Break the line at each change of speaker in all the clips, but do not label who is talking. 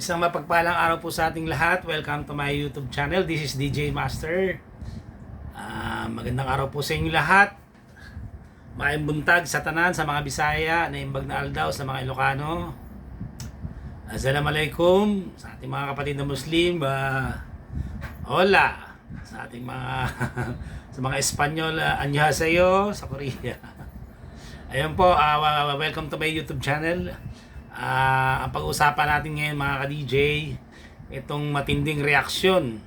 Isang mapagpalang araw po sa ating lahat. Welcome to my YouTube channel. This is DJ Master. Magandang araw po sa inyo lahat. Maayong buntag sa tanan, sa mga Bisaya, naimbag na aldaw sa mga Ilocano. Assalamualaikum sa ating mga kapatid na Muslim. Hola sa ating mga sa mga Espanyol. Annyeonghaseyo sa Korea. Ayun po, welcome to my YouTube channel. Ang pag-usapan natin ngayon mga ka-DJ, itong matinding reaksyon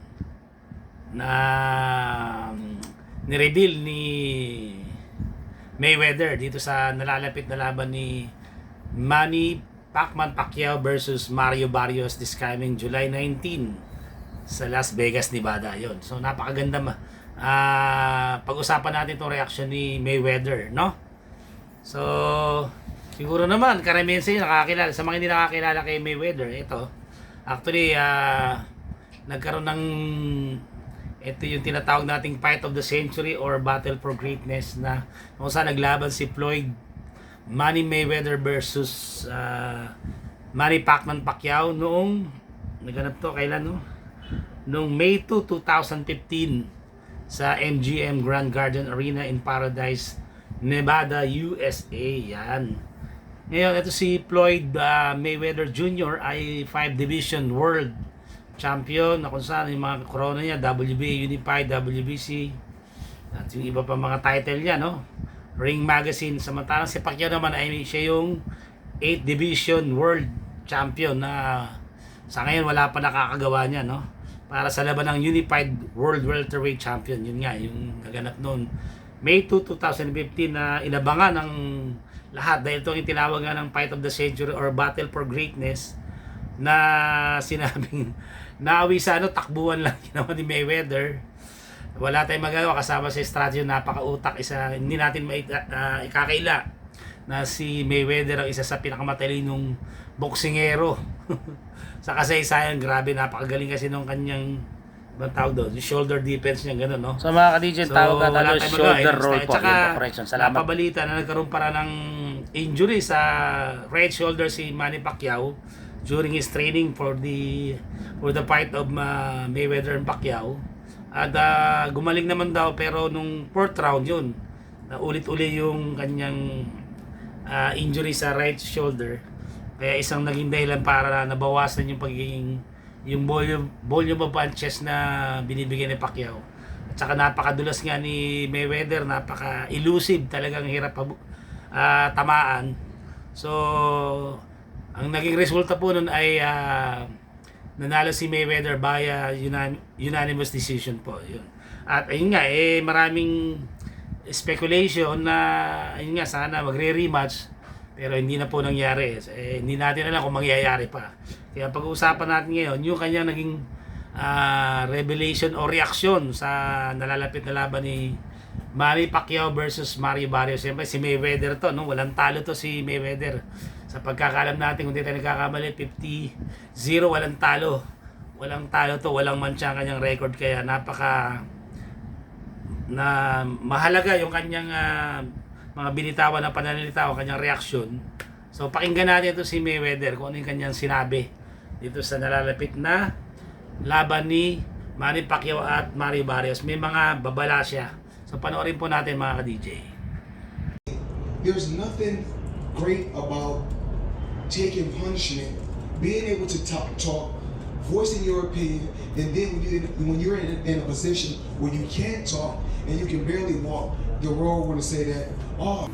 na ni-reveal ni Mayweather dito sa nalalapit na laban ni Pacquiao versus Barrios this coming July 19 sa Las Vegas, Nevada. Yon. So napakaganda pag-usapan natin itong reaksyon ni Mayweather, no? So siguro naman, karamihan sa inyo nakakilala. Sa mga hindi nakakilala kay Mayweather, ito. Actually, nagkaroon ng ito yung tinatawag nating fight of the century or battle for greatness na kung saan naglaban si Floyd Mayweather versus Pacquiao noong naganap to kailan, no? Noong May 2, 2015 sa MGM Grand Garden Arena in Paradise, Nevada, USA. Yan. Ngayon, ito si Floyd Mayweather Jr. ay 5 Division World Champion na kung saan yung mga corona niya, WBA, Unified, WBC at yung iba pa mga title niya, no? Ring Magazine. Samantalang si Pacquiao naman ay siya yung 8 Division World Champion na sa ngayon wala pa nakakagawa niya, no? Para sa laban ng Unified World Welterweight Champion. Yun nga, yung naganap noon May 2, 2015 na inabangan ng lahat dahil ito yung tinawag nga ng Fight of the Century or Battle for Greatness na sinabing naawi sa takbuhan lang ginawa ni Mayweather. Wala tayong magagawa kasama sa strategy, napakautak, hindi natin ikakaila na si Mayweather ang isa sa pinakamatalinong boksingero sa kasaysayan. Grabe, napakagaling kasi nung kanyang tawag doon, shoulder defense niya, gano'n, no?
So mga ka-DJ, tawag na shoulder roll po.
Tsaka,
Correction. Salamat.
napabalita na nagkaroon para ng injury sa right shoulder si Manny Pacquiao during his training for the fight of Mayweather and Pacquiao. At gumaling naman daw, pero nung 4th round yun, ulit-uli yung kanyang injury sa right shoulder. Kaya isang naging dahilan para nabawasan yung yung volume of punches na binibigyan ni Pacquiao. At saka napakadulas nga ni Mayweather, napaka-elusive, talagang hirap tamaan. So, ang naging resulta po nun ay nanalo si Mayweather via unanimous decision po. Yun. At ayun nga, maraming speculation na ayun nga, sana magre-rematch. Pero hindi na po nangyari. Hindi natin alam kung mangyayari pa. Kaya pag-uusapan natin ngayon, yung kanya naging revelation o reaksyon sa nalalapit na laban ni Manny Pacquiao versus Barrios. Siyempre si Mayweather to, no? Walang talo to si Mayweather. Sa pagkakalam natin, kung di tayo nagkakamali, 50-0, walang talo. Walang talo to, walang mancha ang kanyang record. Kaya mahalaga yung kanyang mga binitawan na pananalita o kanyang reaksyon. So pakinggan natin ito si Mayweather kung ano yung kanyang sinabi dito sa nalalapit na laban ni Manny Pacquiao at Barrios. May mga babala siya. So panoorin po natin mga ka-DJ.
There's nothing great about taking punishment, being able to talk, voicing your opinion, and then when you're in a position where you can't talk and you can barely walk, the world want to say that, oh,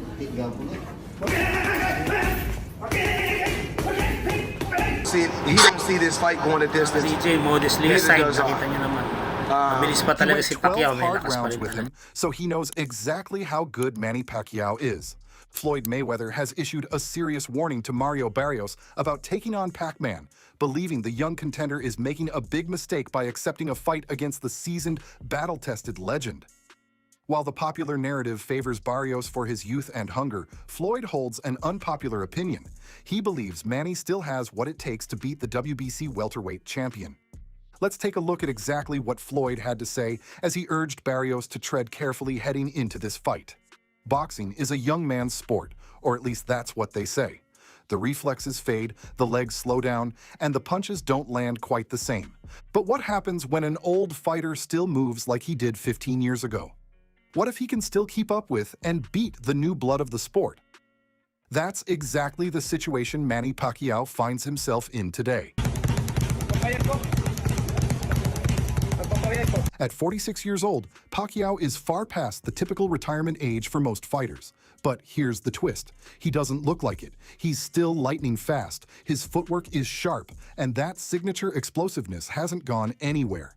see, he don't see this fight going a distance.
DJ modestly aside, nakita niyo naman. Mabilis pa talaga si Pacquiao, may lakas pa rin talaga.
So he knows exactly how good Manny Pacquiao is. Floyd Mayweather has issued a serious warning to Barrios about taking on Pac-Man, believing the young contender is making a big mistake by accepting a fight against the seasoned, battle-tested legend. While the popular narrative favors Barrios for his youth and hunger, Floyd holds an unpopular opinion. He believes Manny still has what it takes to beat the WBC welterweight champion. Let's take a look at exactly what Floyd had to say as he urged Barrios to tread carefully heading into this fight. Boxing is a young man's sport, or at least that's what they say. The reflexes fade, the legs slow down, and the punches don't land quite the same. But what happens when an old fighter still moves like he did 15 years ago? What if he can still keep up with and beat the new blood of the sport? That's exactly the situation Manny Pacquiao finds himself in today. At 46 years old, Pacquiao is far past the typical retirement age for most fighters. But here's the twist. He doesn't look like it. He's still lightning fast, his footwork is sharp, and that signature explosiveness hasn't gone anywhere.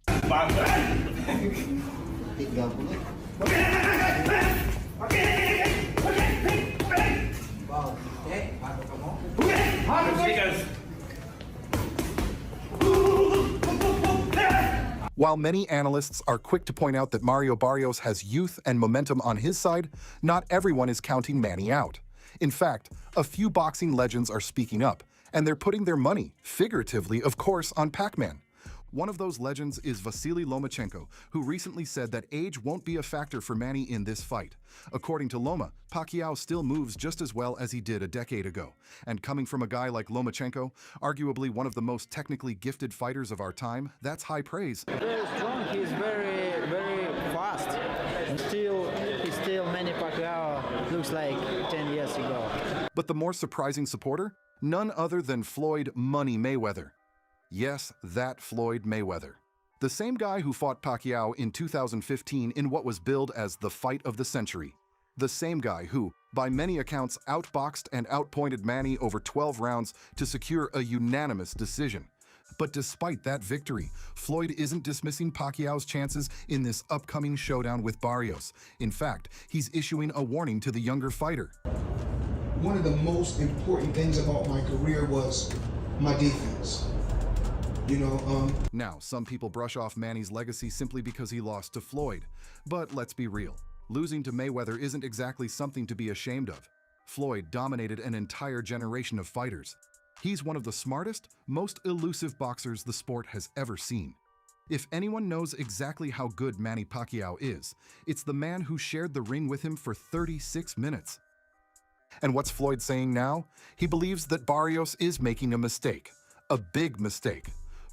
While many analysts are quick to point out that Mario Barrios has youth and momentum on his side, not everyone is counting Manny out. In fact, a few boxing legends are speaking up, and they're putting their money, figuratively of course, on Pac-Man. One of those legends is Vasily Lomachenko, who recently said that age won't be a factor for Manny in this fight. According to Loma, Pacquiao still moves just as well as he did a decade ago. And coming from a guy like Lomachenko, arguably one of the most technically gifted fighters of our time, that's high praise.
Very strong, he's very, very fast. And he's still Manny Pacquiao looks like 10 years ago.
But the more surprising supporter? None other than Floyd Money Mayweather. Yes, that Floyd Mayweather. The same guy who fought Pacquiao in 2015 in what was billed as the fight of the century. The same guy who, by many accounts, outboxed and outpointed Manny over 12 rounds to secure a unanimous decision. But despite that victory, Floyd isn't dismissing Pacquiao's chances in this upcoming showdown with Barrios. In fact, he's issuing a warning to the younger fighter.
One of the most important things about my career was my defense.
Now, some people brush off Manny's legacy simply because he lost to Floyd. But let's be real. Losing to Mayweather isn't exactly something to be ashamed of. Floyd dominated an entire generation of fighters. He's one of the smartest, most elusive boxers the sport has ever seen. If anyone knows exactly how good Manny Pacquiao is, it's the man who shared the ring with him for 36 minutes. And what's Floyd saying now? He believes that Barrios is making a mistake. A big mistake.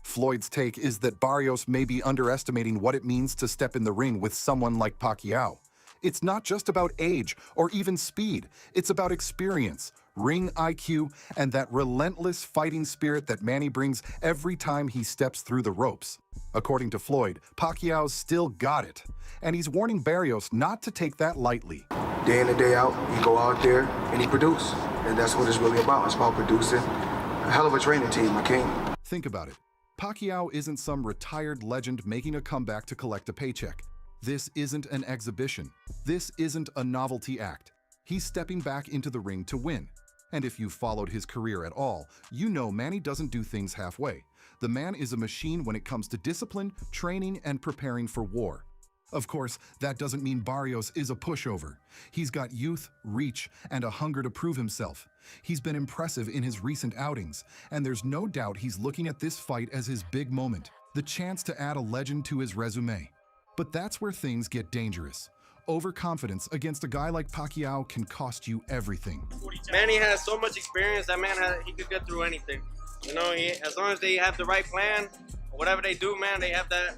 Floyd's take is that Barrios may be underestimating what it means to step in the ring with someone like Pacquiao. It's not just about age or even speed. It's about experience, ring IQ, and that relentless fighting spirit that Manny brings every time he steps through the ropes. According to Floyd, Pacquiao's still got it, and he's warning Barrios not to take that lightly.
Day in and day out, you go out there and you produce. And that's what it's really about. It's about producing a hell of a training team, my king.
Think about it. Pacquiao isn't some retired legend making a comeback to collect a paycheck. This isn't an exhibition. This isn't a novelty act. He's stepping back into the ring to win. And if you've followed his career at all, you know Manny doesn't do things halfway. The man is a machine when it comes to discipline, training, and preparing for war. Of course, that doesn't mean Barrios is a pushover. He's got youth, reach, and a hunger to prove himself. He's been impressive in his recent outings, and there's no doubt he's looking at this fight as his big moment, the chance to add a legend to his resume. But that's where things get dangerous. Overconfidence against a guy like Pacquiao can cost you everything.
Manny has so much experience, that man, he could get through anything. You know, as long as they have the right plan, whatever they do, man, they have that.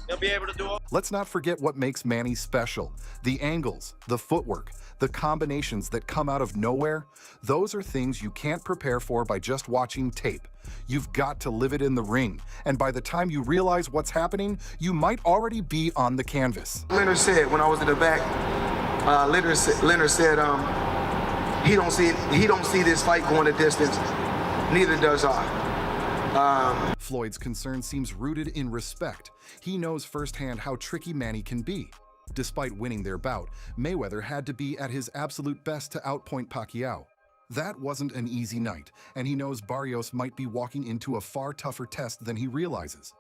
They'll be able to do all.
Let's not forget what makes Manny special. The angles, the footwork, the combinations that come out of nowhere. Those are things you can't prepare for by just watching tape. You've got to live it in the ring. And by the time you realize what's happening, you might already be on the canvas.
Leonard said when I was in the back, Leonard said he don't see this fight going the distance. Neither does I.
Floyd's concern seems rooted in respect. He knows firsthand how tricky Manny can be. Despite winning their bout, Mayweather had to be at his absolute best to outpoint Pacquiao. That wasn't an easy night, and he knows Barrios might be walking into a far tougher test than he realizes.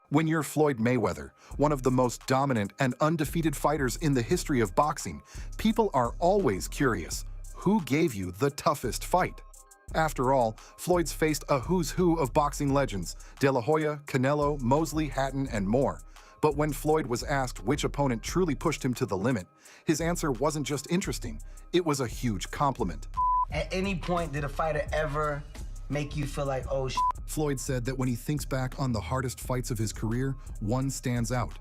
When you're Floyd Mayweather, one of the most dominant and undefeated fighters in the history of boxing, people are always curious. Who gave you the toughest fight? After all, Floyd's faced a who's who of boxing legends, De La Hoya, Canelo, Mosley, Hatton, and more. But when Floyd was asked which opponent truly pushed him to the limit, his answer wasn't just interesting, it was a huge compliment.
At any point, did a fighter ever make you feel like, oh,
Floyd said that when he thinks back on the hardest fights of his career, one stands out.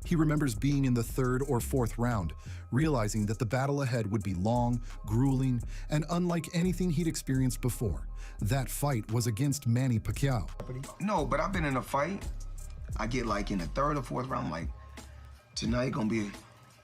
He remembers being in the 3rd or 4th round, realizing that the battle ahead would be long, grueling, and unlike anything he'd experienced before. That fight was against Manny Pacquiao.
No, but I've been in a fight. I get like in the 3rd or 4th round, like, tonight gonna be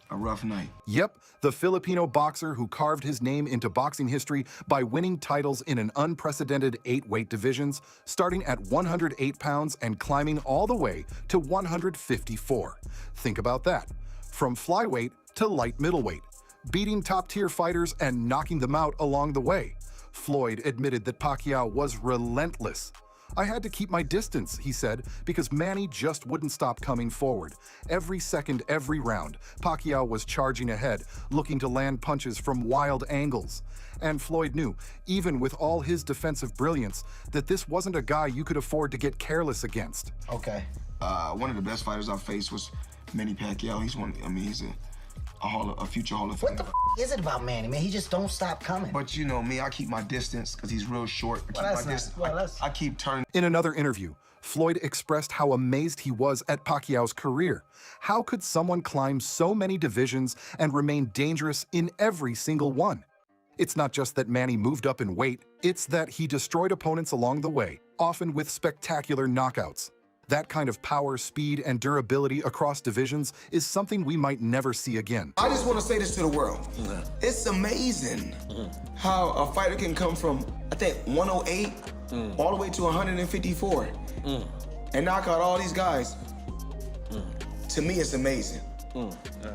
a rough night.
Yep, the Filipino boxer who carved his name into boxing history by winning titles in an unprecedented 8 weight divisions, starting at 108 pounds and climbing all the way to 154. Think about that. From flyweight to light middleweight, beating top-tier fighters and knocking them out along the way. Floyd admitted that Pacquiao was relentless. I had to keep my distance, he said, because Manny just wouldn't stop coming forward. Every second, every round, Pacquiao was charging ahead, looking to land punches from wild angles. And Floyd knew, even with all his defensive brilliance, that this wasn't a guy you could afford to get careless against.
okay.
One of the best fighters I faced was Manny Pacquiao. He's he's a future Hall of Famer.
What the is it about Manny, man? He just don't stop coming.
But you know me, I keep my distance because he's real short. I keep turning.
In another interview, Floyd expressed how amazed he was at Pacquiao's career. How could someone climb so many divisions and remain dangerous in every single one? It's not just that Manny moved up in weight, it's that he destroyed opponents along the way, often with spectacular knockouts. That kind of power, speed, and durability across divisions is something we might never see again.
I just want to say this to the world. It's amazing how a fighter can come from, I think, 108 all the way to 154 and knock out all these guys. To me, it's amazing.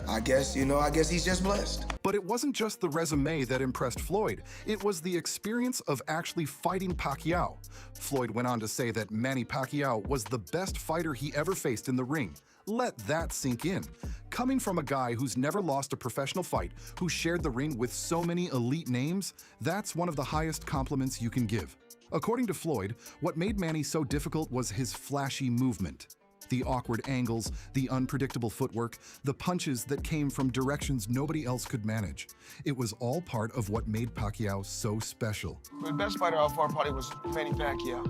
I guess he's just blessed.
But it wasn't just the resume that impressed Floyd. It was the experience of actually fighting Pacquiao. Floyd went on to say that Manny Pacquiao was the best fighter he ever faced in the ring. Let that sink in. Coming from a guy who's never lost a professional fight, who shared the ring with so many elite names, that's one of the highest compliments you can give. According to Floyd, what made Manny so difficult was his flashy movement. The awkward angles, the unpredictable footwork, the punches that came from directions nobody else could manage. It was all part of what made Pacquiao so special.
The best fighter I fought probably was Manny Pacquiao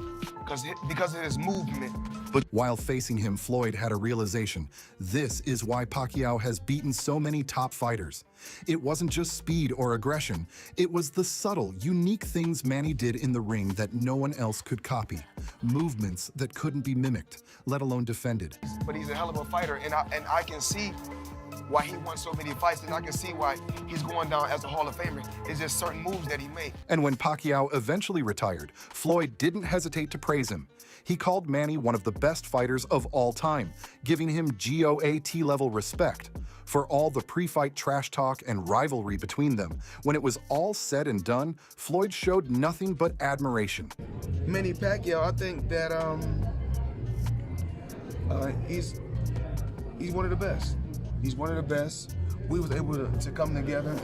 because of his movement.
But while facing him, Floyd had a realization. This is why Pacquiao has beaten so many top fighters. It wasn't just speed or aggression. It was the subtle, unique things Manny did in the ring that no one else could copy. Movements that couldn't be mimicked, let alone defended.
But he's a hell of a fighter, and I can see why he won so many fights, and I can see why he's going down as a Hall of Famer. It's just certain moves that he made.
And when Pacquiao eventually retired, Floyd didn't hesitate to praise him. He called Manny one of the best fighters of all time, giving him GOAT-level respect. For all the pre-fight trash talk and rivalry between them, when it was all said and done, Floyd showed nothing but admiration.
Manny Pacquiao, I think that he's one of the best. He's one of the best. We was able to come together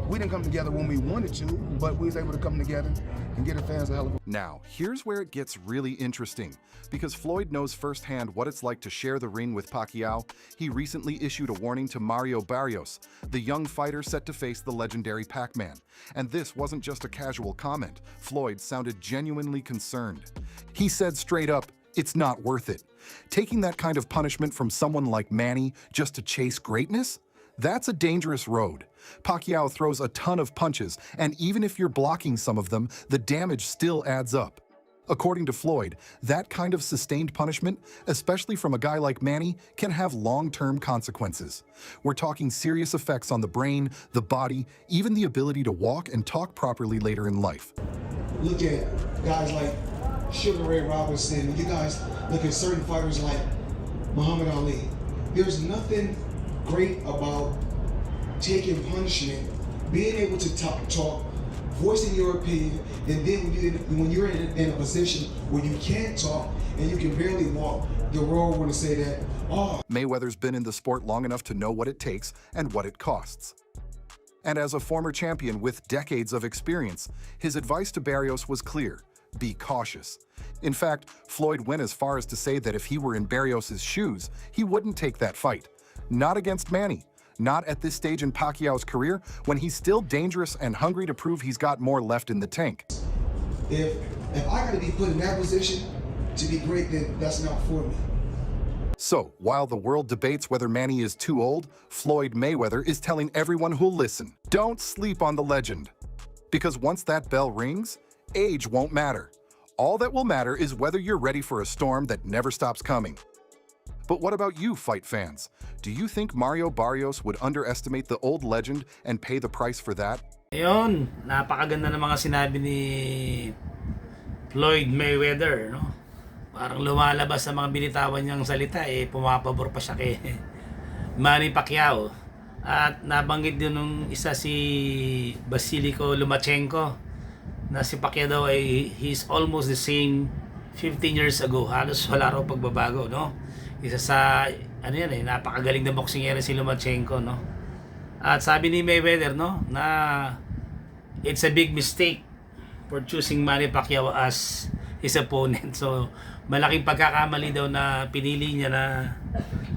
we didn't come together when we wanted to, but we was able to come together and get the fans a hell of a...
Now, here's where it gets really interesting. Because Floyd knows firsthand what it's like to share the ring with Pacquiao, he recently issued a warning to Mario Barrios, the young fighter set to face the legendary Pac-Man. And this wasn't just a casual comment. Floyd sounded genuinely concerned. He said straight up, it's not worth it. Taking that kind of punishment from someone like Manny just to chase greatness? That's a dangerous road. Pacquiao throws a ton of punches, and even if you're blocking some of them, the damage still adds up. According to Floyd, that kind of sustained punishment, especially from a guy like Manny, can have long-term consequences. We're talking serious effects on the brain, the body, even the ability to walk and talk properly later in life.
Look at guys like Sugar Ray Robinson. You guys look at certain fighters like Muhammad Ali. There's nothing great about taking punishment, being able to talk, voicing your opinion, and then when you're in a position where you can't talk and you can barely walk, the world want to say that, oh.
Mayweather's been in the sport long enough to know what it takes and what it costs. And as a former champion with decades of experience, his advice to Barrios was clear: be cautious. In fact, Floyd went as far as to say that if he were in Barrios' shoes, he wouldn't take that fight. Not against Manny, Not at this stage in Pacquiao's career, when he's still dangerous and hungry to prove he's got more left in the tank.
If I got to be put in that position to be great, then that's not for me.
So, while the world debates whether Manny is too old, Floyd Mayweather is telling everyone who'll listen, don't sleep on the legend. Because once that bell rings, age won't matter. All that will matter is whether you're ready for a storm that never stops coming. But what about you, fight fans? Do you think Mario Barrios would underestimate the old legend and pay the price for that?
Ayun, napakaganda ng mga sinabi ni Floyd Mayweather, no? Parang lumalabas sa mga binitawan niyang salita, pumapabor pa siya kay Manny Pacquiao. At nabanggit din nung isa si Basilico Lomachenko na si Pacquiao daw ay he's almost the same 15 years ago. Halos wala raw pagbabago, no? Isa sa napakagaling na boksingero si Lomachenko, no? At sabi ni Mayweather, no, na it's a big mistake for choosing Manny Pacquiao as his opponent. So malaking pagkakamali daw na pinili niya na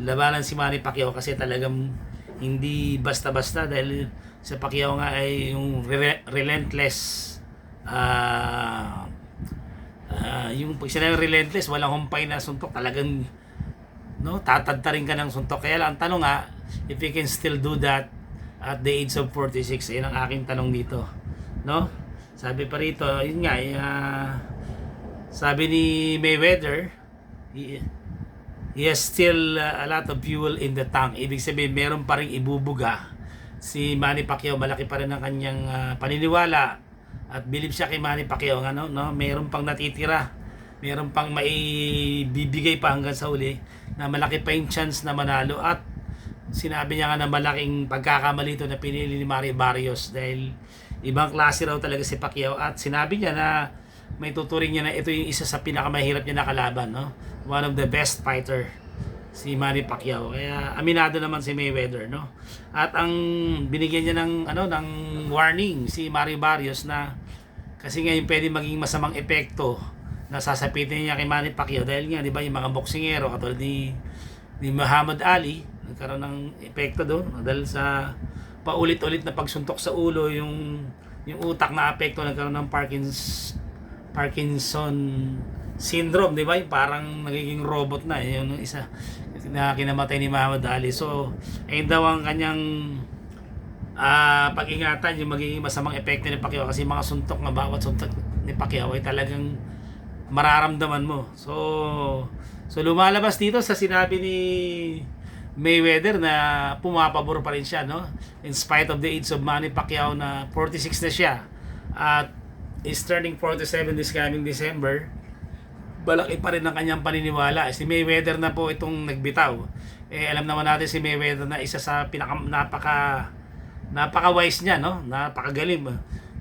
labanan si Manny Pacquiao kasi talagang hindi basta-basta, dahil sa Pacquiao nga ay yung relentless, yung pag sinabing relentless, walang humpay na suntok, talagang tatadtarin ka ng suntok. Kaya lang ang tanong nga, if you can still do that at the age of 46, yun ang aking tanong dito, no? Sabi pa rito, yun nga, sabi ni Mayweather, he has still a lot of fuel in the tank. Ibig sabihin, meron pa rin ibubuga si Manny Pacquiao. Malaki pa rin ang kanyang paniniwala at believe siya kay Manny Pacquiao, no? Meron pang natitira, meron pang maibibigay pa hanggang sa uli, na malaki pa yung chance na manalo. At sinabi niya nga na malaking pagkakamali ito na pinili ni Barrios, dahil ibang klase raw talaga si Pacquiao. At sinabi niya na may tuturing niya na ito yung isa sa pinakamahirap niya na kalaban, no? One of the best fighter, si Manny Pacquiao. Kaya aminado naman si Mayweather, no? At ang binigyan niya ng ng warning si Barrios, na kasi nga yung pwede maging masamang epekto na sasapitin niya kay Manny Pacquiao, dahil nga, di ba, yung mga boksingero katulad ni Muhammad Ali, nagkaroon ng epekto doon dahil sa paulit-ulit na pagsuntok sa ulo, yung utak na apekto, nagkaroon ng Parkinson syndrome, di ba? Yung parang nagiging robot na, yung isa na kinamatay ni Muhammad Ali. So ayun daw ang kanyang pag-ingatan, yung magiging masamang epekto ni Pacquiao, kasi mga suntok, na bawat suntok ni Pacquiao ay talagang mararamdaman mo. So lumalabas dito sa sinabi ni Mayweather na pumapabor pa rin siya, no? In spite of the age of Manny Pacquiao na 46 na siya at is turning 47 this coming December, balaki pa rin ang kanyang paniniwala. Si Mayweather na po itong nagbitaw. Alam naman natin si Mayweather na isa sa napaka-wise niya, no? Napakagaling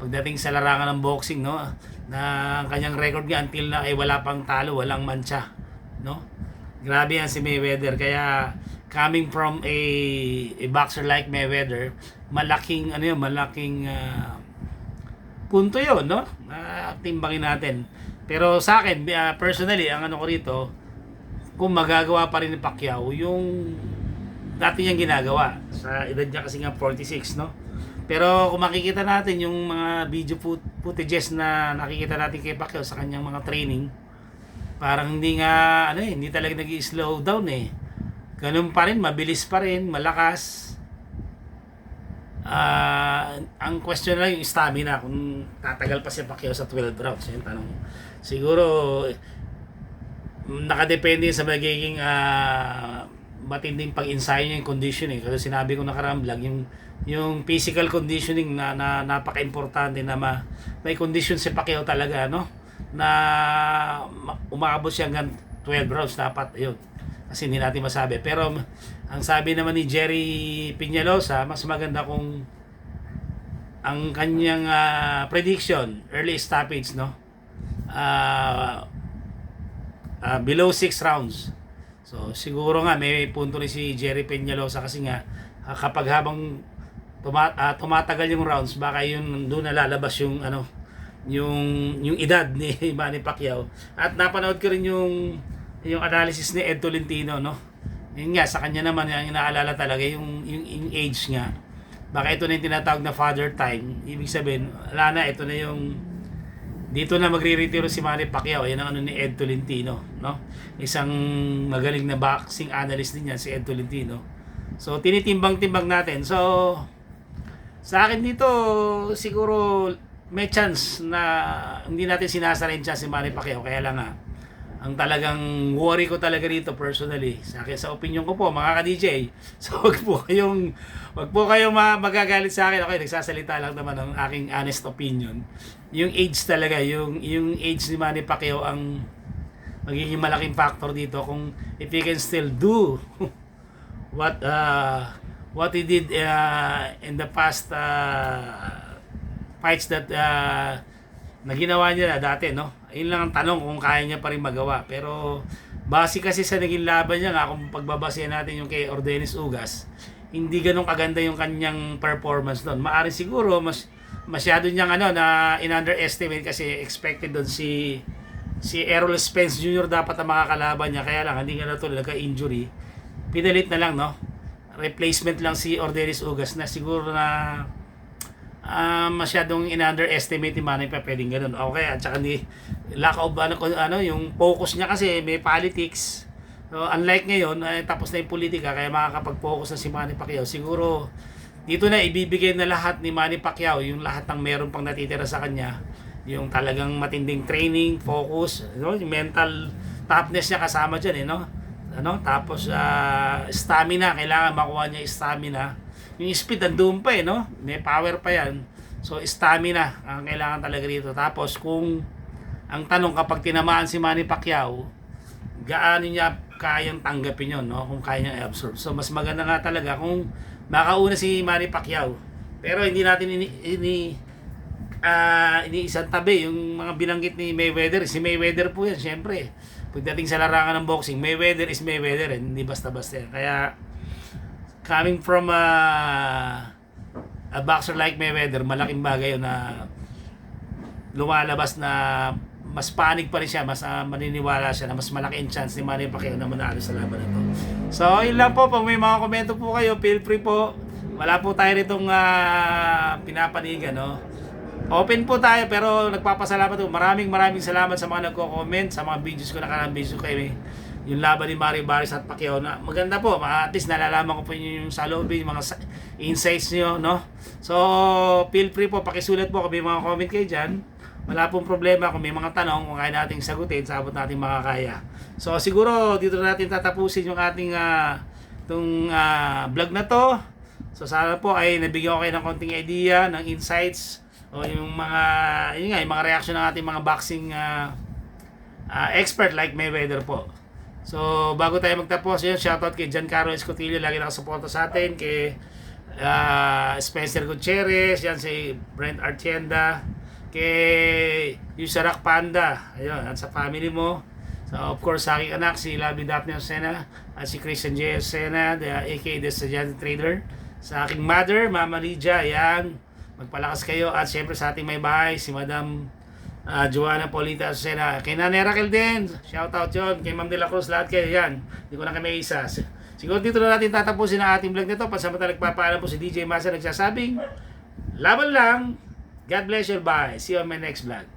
pagdating sa larangan ng boxing, no? Na ang kanyang record niya until na ay wala pang talo, walang mancha, no? Grabe yan si Mayweather. Kaya coming from a boxer like Mayweather, malaking punto 'yon, no? Timbangin natin. Pero sa akin, personally, ang ko rito, kung magagawa pa rin ni Pacquiao yung dati niyang ginagawa sa edad niya, kasi nga 46, no? Pero kung makikita natin yung mga video footages na nakikita natin kay Pacquiao sa kanyang mga training, parang hindi nga hindi talaga nag-i-slow down Ganun pa rin, mabilis pa rin, malakas. Ang question lang yung stamina, kung tatagal pa si Pacquiao sa 12 rounds. Yung tanong. Siguro nakadepende sa magiging matinding pag-ensayo niya, yung conditioning. Kasi sinabi ko nakaraang vlog, yung physical conditioning na napaka-importante, na may condition si Pacquiao talaga, no? Na umabot siya hanggang 12 rounds dapat, yun. Kasi hindi natin masabi. Pero ang sabi naman ni Jerry Peñalosa, mas maganda kung ang kanyang prediction, early stoppage, no? Below 6 rounds. So siguro nga may punto rin si Jerry Peñalosa, kasi nga kapag habang tumatagal yung rounds, baka yun doon nalalabas yung yung edad ni Manny Pacquiao. At napanood ko rin yung analysis ni Ed Tolentino, no? Yun nga, sa kanya naman, yung inaalala talaga, yung age nga. Baka ito na yung tinatawag na father time. Ibig sabihin, wala na, ito na yung dito na magre-retiro si Manny Pacquiao. Yan ang ano ni Ed Tolentino, no? Isang magaling na boxing analyst din yan, si Ed Tolentino. So, tinitimbang-timbang natin. So, sa akin dito, siguro may chance na hindi natin sinasalain siya si Manny Pacquiao. Kaya lang nga, ang talagang worry ko talaga dito personally, sa akin, sa opinion ko po, mga ka-DJ. So, wag po kayong magagalit sa akin. Okay, nagsasalita lang naman ang aking honest opinion. Yung age talaga, yung age ni Manny Pacquiao ang magiging malaking factor dito kung if he can still do what he did in the past fights that na ginawa niya dati, no? Ayun lang ang tanong kung kaya niya pa rin magawa. Pero base kasi sa naging laban niya nga, kung pagbabasehan natin yung kay Ordenes Ugas, hindi ganun kaganda yung kanyang performance doon. Maari siguro masyado niyang na in-underestimate kasi expected doon si Errol Spence Jr. dapat ang makakalaban niya. Kaya lang hindi nga natuloy, nagka-injury. Pinalit na lang, no? Replacement lang si Ordenes Ugas na siguro na masyadong in-underestimate ni Manny pa pwedeng ganun. Okay, at saka lack of yung focus niya kasi may politics. So, unlike ngayon, tapos na yung politika kaya makakapag-focus na si Manny Pacquiao. Siguro dito na ibibigay na lahat ni Manny Pacquiao, yung lahat ng meron pang natitira sa kanya, yung talagang matinding training, focus, yung mental toughness niya kasama diyan, tapos stamina, kailangan makuha niya stamina. Yung speed nandoon pa no? May power pa yan. So stamina ang kailangan talaga dito. Tapos kung ang tanong kapag tinamaan si Manny Pacquiao, gaano niya kayang tanggapin yun, no? Kung kaya niya i-absorb. So mas maganda nga talaga kung makauna si Manny Pacquiao. Pero hindi natin iniisang tabi yung mga binanggit ni Mayweather. Si Mayweather po yan, syempre. Pagdating sa larangan ng boxing, Mayweather is Mayweather, hindi basta-basta yan. Kaya coming from a boxer like Mayweather, malaking bagay yun na lumalabas na mas panig pa rin siya, mas maniniwala siya na mas malaki ang chance ni Manny Pacquiao na manalo sa laban na to. So, yun lang po. Pag may mga komento po kayo, feel free po. Wala po tayo ritong pinapanigan, no? Open po tayo, pero nagpapasalamat po. Maraming salamat sa mga nagko-comment, sa mga videos ko, nakarang videos ko kayo. Yung laban ni Barrios at Pacquiao na maganda po, at least nalalaman ko po yung salubin, yung mga insights niyo, no? So, feel free po, pakisulat po kung may mga comment kayo dyan. Wala pong problema kung may mga tanong, kung kaya nating sagutin, sabot natin makakaya. So, siguro dito natin tatapusin yung ating vlog na to. So, sana po ay nabigyan ko kayo ng konting idea, ng insights, o yung mga reaction ng ating mga boxing expert like Mayweather po. So, bago tayo magtapos, yun, shoutout kay Giancarlo Escotillo, lagi nakasuporta sa atin, kay Spencer Gutierrez, yan si Brent Artienda, kay Yusarak Panda, ayun, at sa family mo. So, of course, sa aking anak, si Labi Daphne Osena, at si Christian J. Osena, aka The Sajadi Trader. Sa aking mother, Mama Lydia, yan, magpalakas kayo. At syempre sa ating may bahay, si Madam Joanna Paulita Azucena, kay Nanay Raquel din, shoutout yun, kay Ma'am De La Cruz, lahat kayo yan, hindi ko na kami isa. Siguro dito na natin tatapusin ang ating vlog nito. Pansamantala nagpapaalam po si DJ Masa nagsasabing laban lang. God bless you, bye, see you on my next vlog.